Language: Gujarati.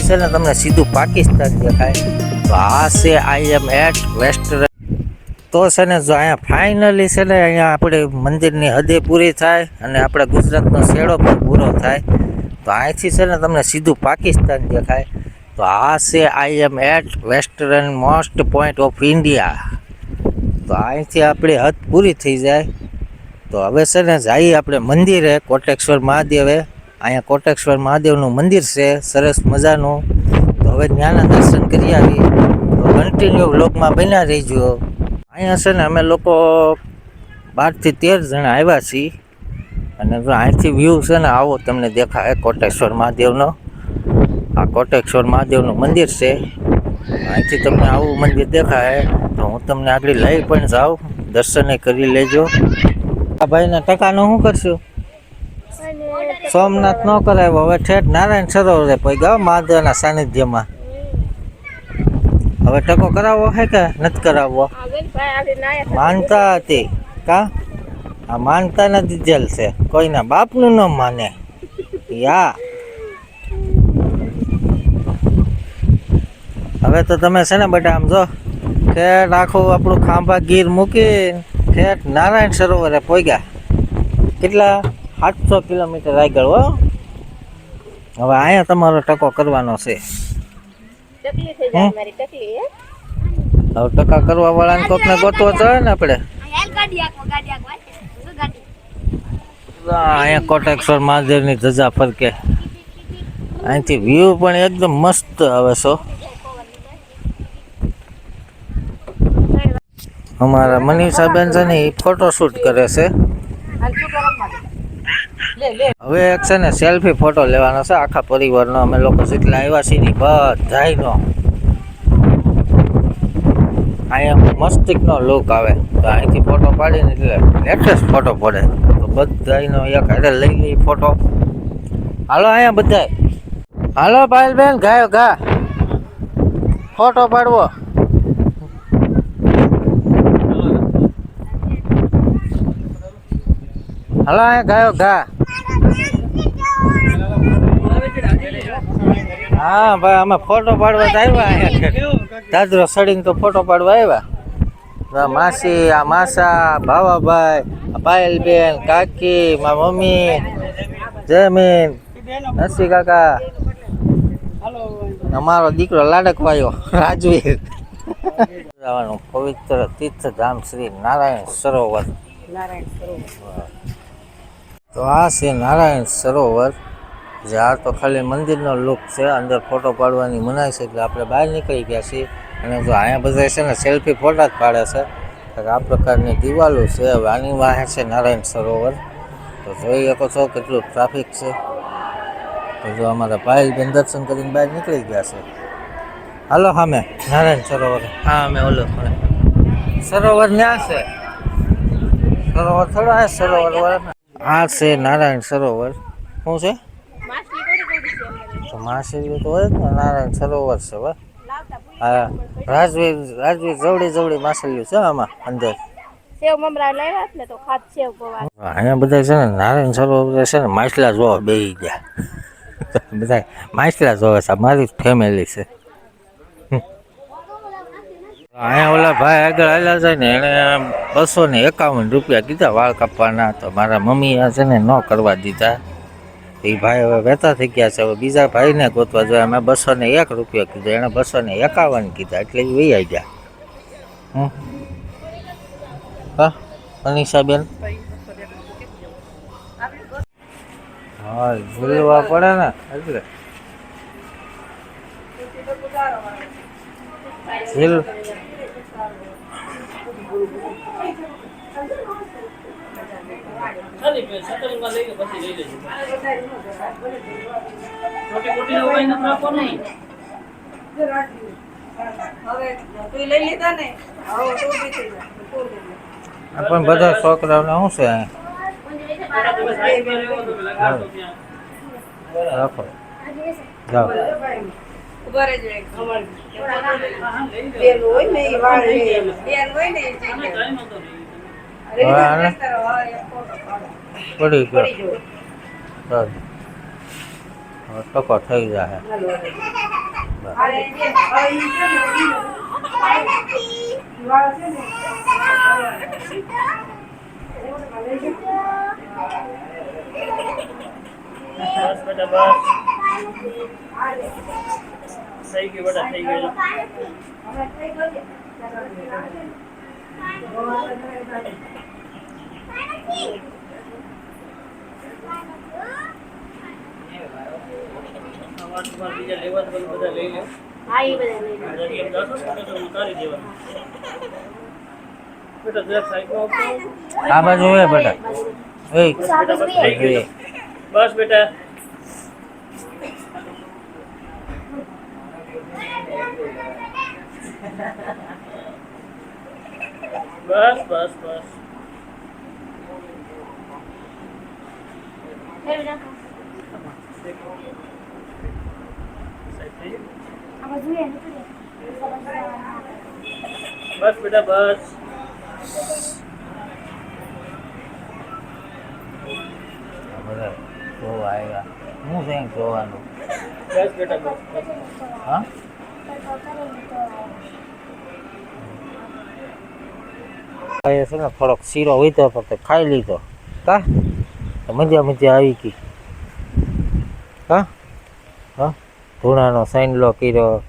છે ને તમને સીધું પાકિસ્તાન દેખાય. તો આ છે IM8 વેસ્ટર્ન. તો છે ને જો અહીંયા ફાઇનલી છે ને અહીંયા આપણે મંદિરની હદે પૂરી થાય અને આપણે ગુજરાતનો શેડો પણ પૂરો થાય. તો અહીંથી છે ને તમને સીધું પાકિસ્તાન દેખાય. તો આ છે IM8 western most point of India. તો અહીંથી આપણી હદ પૂરી થઈ જાય. તો હવે છે ને જઈએ આપણે મંદિરે કોટેશ્વર મહાદેવે. અહીંયા કોટેશ્વર મહાદેવનું મંદિર છે સરસ મજાનું. તો હવે ત્યાંના દર્શન કરી આવી. તો કન્ટિન્યુ વ્લોગમાં બન્યા રહીજો. અહીંયા છે ને અમે લોકો 12 થી 13 જણા આવ્યા છીએ. અને જો અહીંથી વ્યૂ છે ને આવો તમને દેખાય કોટેશ્વર મહાદેવનો. આ કોટેશ્વર મહાદેવનું મંદિર છે. અહીંથી તમને આવું મંદિર દેખાય. તો હું તમને આગળ લઈ પણ જાઉં, દર્શને કરી લેજો. આ ભાઈને ટકાનું શું કરશું? સોમનાથ ન કરાવ્યો, હવે ઠેઠ નારાયણ સરોવરે પહોંચ્યા મહાદેવના સાનિધ્યમાં. હવે ટકો કરાવવો હે કે નથી કરાવવો? માનતા હતી કા? આ માનતા નથી જેલ છે, કોઈના બાપનું ન માને યા. હવે તો તમે છે ને બેટા આમ જો ઠેઠ આખું આપણું ખાંભા ગીર મૂકીને ઠેઠ નારાયણ સરોવરે પહોંચ્યા. કેટલા 700 કિલોમીટર આગળ હો. હવે અહીંયા તમારો ટકો કરવાનો છે. હવે ટકા કરવા વાળાને કોકને ગોતવો જોઈએ ને આપણે. અહીંયા કોટેશ્વર મહાદેવની ધજા ફરકે. અહીંથી વ્યૂ પણ એકદમ મસ્ત આવે છો. અમારા મનીષાબેન છે ને એ ફોટોશૂટ કરે છે. હવે એક છે ને સેલ્ફી ફોટો લેવાનો છે આખા પરિવારનો. અમે લોકો જેટલા આવ્યા છીએ બધાયનો. અહીંયા મસ્તિકનો લુક આવે. તો અહીંથી ફોટો પાડીને એટલે લેટેસ્ટ ફોટો પડે. તો બધાયનો એક હારે લઈ લઈ ફોટો. હાલો અહીંયા બધાય હાલો પાયલબેન ગાયો ગા ફોટો પાડવો. હાલો અહીંયા ગાયો ગા. હા ભાઈ અમે ફોટો પાડવા તો આવ્યા. અહીંયા દાદરો સડીને તો ફોટો પાડવા આવ્યા. માસી, આ માસા, ભાવાભાઈ, પાયલબેન, કાકી, મારા મમ્મી, જયમીન, નરસિંહ કાકા, અમારો દીકરો લાડકવાયો રાજવીર. જવાનું પવિત્ર તીર્થધામ શ્રી નારાયણ સરોવર. તો આ છે નારાયણ સરોવર. જે આ તો ખાલી મંદિરનો લુક છે, અંદર ફોટો પાડવાની મનાય છે એટલે આપણે બહાર નીકળી ગયા છીએ. અને જો અહીંયા બધા છે ને સેલ્ફી ફોટા જ પાડે છે. આ પ્રકારની દિવાલો છે. હવે આની વાહે છે નારાયણ સરોવર. તો જોઈ શકો છો કેટલું ટ્રાફિક છે. તો જો અમારા પાયલબેન દર્શન કરીને બહાર નીકળી ગયા છે. હાલો સામે નારાયણ સરોવર. હા અમે ઓલો સરોવર ન્યા છે. સરોવર થોડા આ સરોવર આ છે નારાયણ સરોવર. શું છે? તો માછલી તો હોય ને નારાયણ સરોવર છે. ભાઈ હા રાજવીર જવડી માછલીઓ છે આમાં અંદર. અહીંયા બધા છે ને નારાયણ સરોવર છે ને માછલા જોવા બેસી ગયા. બધા માછલા જોવે છે. મારી ફેમિલી છે. અહીંયા ઓલા ભાઈ આગળ આવેલા છે ને એને 251 રૂપિયા કીધા વાળ કાપવાના. તો મારા મમ્મી છે ને ન કરવા દીધા. એ ભાઈ હવે વહેતા થઈ ગયા છે. હવે બીજા ભાઈને ગોતવા જોઈએ. અમે 201 રૂપિયા કીધા, એને 251 કીધા એટલે એ વૈયા ગયા. હા અનિશાબેન હા ભૂલવા પડે ને એટલે પણ બધા છોકરાઓને શું છે રાખો જાઓ. પડી ગયો હવે ટકો થઈ જાય. બસ બેટા બસ થઈ ગયું બેટા થઈ ગયું બીજા લેવા બધા લઈ લે હા એ બધા લઈ લો. એમ જાશો ને તો ઉતારી દેવાનું બેટા જરા સાઈડમાં આવતો આ બાજુ એ બેટા એ બેટા બસ થઈ ગયું બસ બેટા બસ બસ બસ હે બેટા આમાં જોઈએ ને બસ બેટા બસ બધા જોવા આવ્યા. હું છે જોવાનું? બસ બેટા બસ બસ હા એ છે ને થોડોક શીરો હોય તો ફક્ત ખાઈ લીધો કા તો મજા મજા આવી ગઈ. હા હા ધૂણાનો સાઈનલો કર્યો.